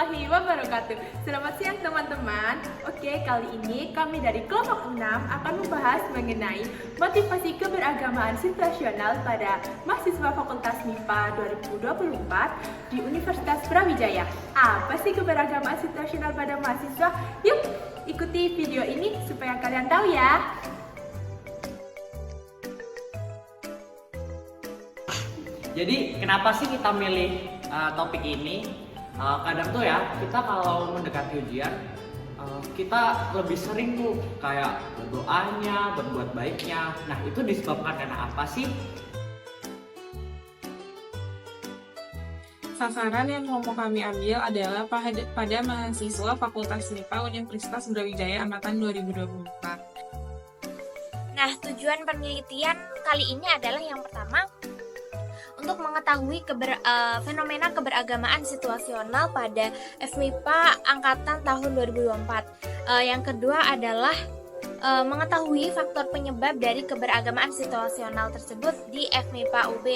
warahmatullahi wabarakatuh. Selamat siang teman-teman. Oke, kali ini kami dari kelompok 6 akan membahas mengenai motivasi keberagamaan situasional pada mahasiswa Fakultas MIPA 2024 di Universitas Brawijaya. Apa sih keberagamaan situasional pada mahasiswa? Yuk, ikuti video ini supaya kalian tahu ya. Jadi kenapa sih kita milih topik ini? Kadang tuh ya kita kalau mendekati ujian kita lebih sering tuh kayak berdoanya, berbuat baiknya. Nah itu disebabkan karena apa sih? Sasaran yang mau kami ambil adalah pada mahasiswa Fakultas MIPA Universitas Brawijaya Angkatan 2024. Nah, tujuan penelitian kali ini adalah yang pertama, untuk mengetahui fenomena keberagamaan situasional pada FMIPA Angkatan tahun 2024. Yang kedua adalah mengetahui faktor penyebab dari keberagamaan situasional tersebut di FMIPA UB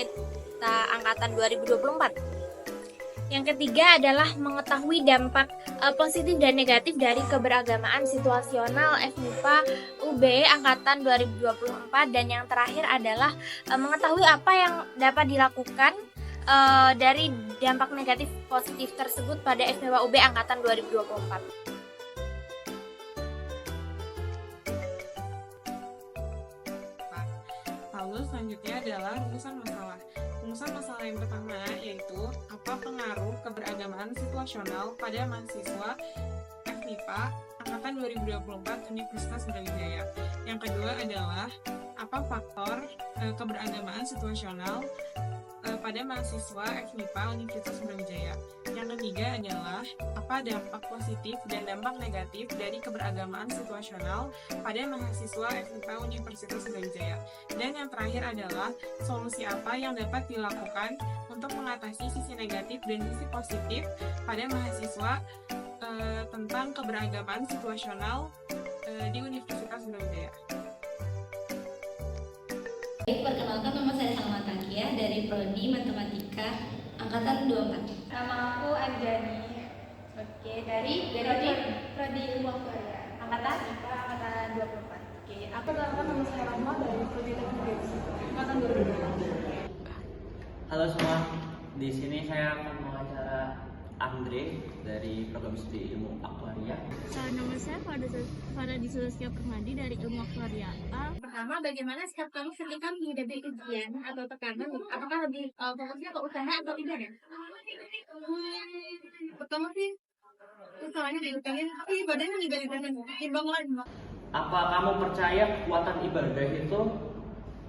Angkatan 2024. Yang ketiga adalah mengetahui dampak positif dan negatif dari keberagamaan situasional FMIPA UB Angkatan 2024. Dan yang terakhir adalah mengetahui apa yang dapat dilakukan dari dampak negatif positif tersebut pada FMIPA UB Angkatan 2024. Lalu selanjutnya adalah rumusan masalah. Rumusan masalah yang pertama yaitu apa pengaruh keberagamaan situasional pada mahasiswa FMIPA Angkatan 2024 Universitas Brawijaya. Yang kedua adalah apa faktor keberagamaan situasional pada mahasiswa FMIPA Universitas Brawijaya. Yang ketiga adalah apa dampak positif dan dampak negatif dari keberagamaan situasional pada mahasiswa FMIPA Universitas Brawijaya. Dan yang terakhir adalah solusi apa yang dapat dilakukan untuk mengatasi sisi negatif dan sisi positif pada mahasiswa tentang keberagamaan situasional di Universitas Brawijaya. Baik, perkenalkan nama saya Salma Takia dari Prodi Matematika Angkatan 24. Nama aku Anjani. Oke, dari Prodi Ilmu Aktuaria. Angkatan 24. Oke, aku perkenalkan nama saya Rahma dari Prodi Teknik Angkatan 2024. Halo semua, di sini saya akan mewawancara Andre dari program studi Ilmu Aktuaria. Nama saya Faradi Sulastya Permadi dari Ilmu Aktuaria. Pertama, bagaimana sikap kamu ketika menghadapi ujian atau tekanan? Apakah lebih fokusnya ke usaha atau ibadah? Pertama sih, usahanya diutangin, tapi ibadahnya ninggalin imbang lah. Apa kamu percaya kekuatan ibadah itu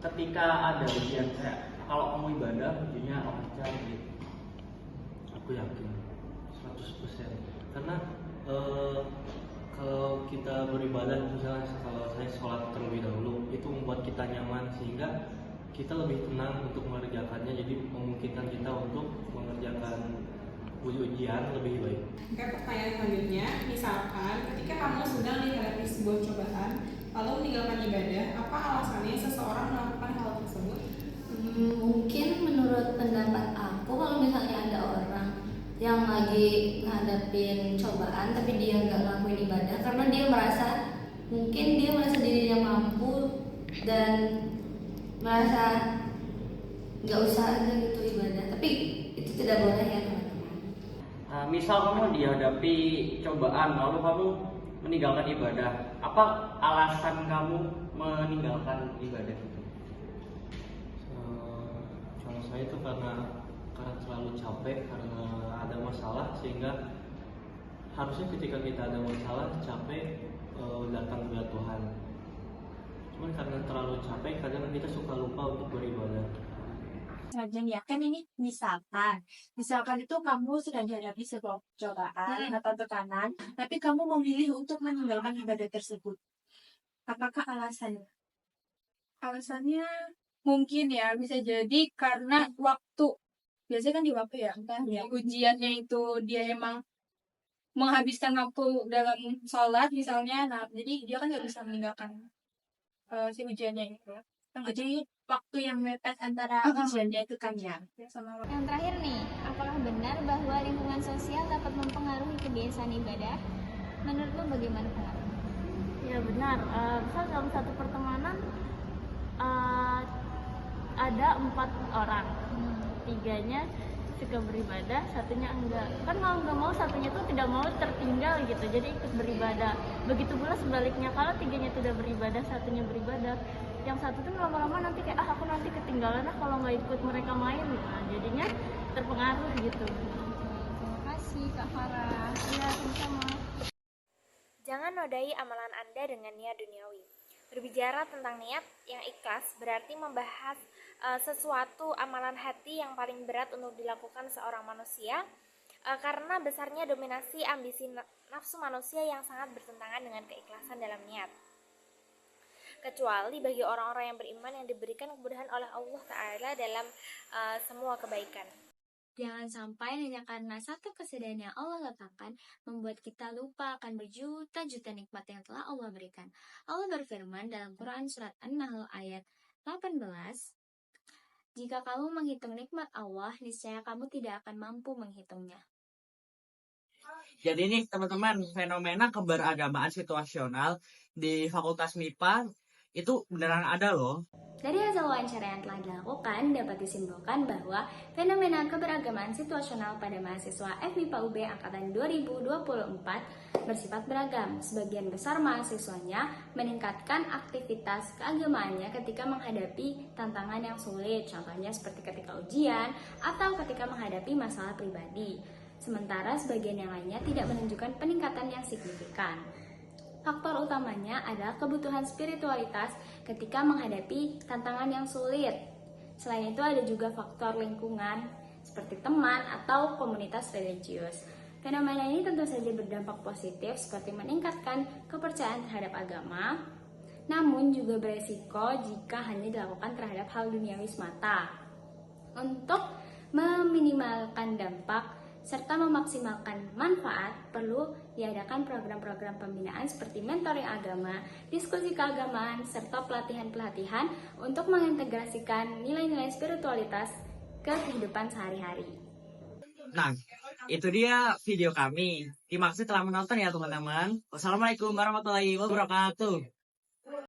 ketika ada ujian? Kayak kalau kamu ibadah, ujiannya lancar gitu. Aku yakin 100% karena kalau kita beribadah, misalnya kalau saya sholat terlebih dahulu, itu membuat kita nyaman sehingga kita lebih tenang untuk mengerjakannya, jadi memungkinkan kita untuk mengerjakan ujian lebih baik. Oke, pertanyaan selanjutnya, misalkan ketika kamu sedang menghadapi sebuah cobaan lalu meninggalkan ibadah, apa alasannya seseorang melakukan hal tersebut? Mungkin menurut pendapat aku, kalau misalnya ada orang yang lagi ngadepin cobaan tapi dia nggak ngelakuin ibadah karena dia merasa dirinya mampu dan merasa nggak usah aja gitu ibadah, tapi itu tidak boleh ya teman-teman. Misal kamu dihadapi cobaan lalu kamu meninggalkan ibadah, apa alasan kamu meninggalkan ibadah itu? Kalau saya itu karena terlalu capek, karena ada masalah, sehingga harusnya ketika kita ada masalah capek datang ke Tuhan. Cuman karena terlalu capek kadang kita suka lupa untuk beribadah. Sarjan ya kan ini misalkan itu kamu sedang dihadapi sebuah cobaan atau tekanan, tapi kamu memilih untuk meninggalkan ibadah tersebut. Apakah alasannya? Alasannya mungkin ya bisa jadi karena waktu. Biasanya kan di waktu ya, entah ya ujiannya itu dia emang menghabiskan waktu dalam sholat misalnya, nah jadi dia kan nggak bisa meninggalkan si ujiannya itu. Jadi waktu yang mepet antara ujiannya itu kan ya. Yang terakhir nih, apakah benar bahwa lingkungan sosial dapat mempengaruhi kebiasaan ibadah? Menurutmu bagaimana pengaruhnya? Ya benar, misal dalam satu pertemanan ada 4 orang, 3-nya suka beribadah, satunya enggak. Kan mau nggak mau satunya tuh tidak mau tertinggal gitu, jadi ikut beribadah. Begitu pula sebaliknya, kalau 3-nya tidak beribadah, satunya beribadah, yang satu tuh lama-lama nanti kayak aku nanti ketinggalan kalau nggak ikut mereka main, nah, jadinya terpengaruh gitu. Terima kasih Kak Farah. Iya, sama-sama. Jangan nodai amalan Anda dengan niat duniawi. Berbicara tentang niat yang ikhlas berarti membahas sesuatu amalan hati yang paling berat untuk dilakukan seorang manusia karena besarnya dominasi ambisi nafsu manusia yang sangat bertentangan dengan keikhlasan dalam niat. Kecuali bagi orang-orang yang beriman yang diberikan kemudahan oleh Allah Ta'ala dalam semua kebaikan. Jangan sampai hanya karena satu kesedihan yang Allah letakkan membuat kita lupa akan berjuta-juta nikmat yang telah Allah berikan. Allah berfirman dalam Quran surat An-Nahl ayat 18, "Jika kamu menghitung nikmat Allah, niscaya kamu tidak akan mampu menghitungnya." Jadi nih teman-teman, fenomena keberagamaan situasional di Fakultas MIPA itu beneran ada loh. Dari hasil wawancara yang telah dilakukan, dapat disimpulkan bahwa fenomena keberagamaan situasional pada mahasiswa FMIPA UB Angkatan 2024 bersifat beragam. Sebagian besar mahasiswanya meningkatkan aktivitas keagamaannya ketika menghadapi tantangan yang sulit, contohnya seperti ketika ujian atau ketika menghadapi masalah pribadi. Sementara sebagian yang lainnya tidak menunjukkan peningkatan yang signifikan. Faktor utamanya adalah kebutuhan spiritualitas ketika menghadapi tantangan yang sulit. Selain itu ada juga faktor lingkungan seperti teman atau komunitas religius. Fenomena ini tentu saja berdampak positif seperti meningkatkan kepercayaan terhadap agama, namun juga beresiko jika hanya dilakukan terhadap hal duniawi semata. Untuk meminimalkan dampak serta memaksimalkan manfaat, perlu diadakan program-program pembinaan seperti mentoring agama, diskusi keagamaan, serta pelatihan-pelatihan untuk mengintegrasikan nilai-nilai spiritualitas ke kehidupan sehari-hari. Nah, itu dia video kami. Terima kasih telah menonton ya teman-teman. Wassalamualaikum warahmatullahi wabarakatuh.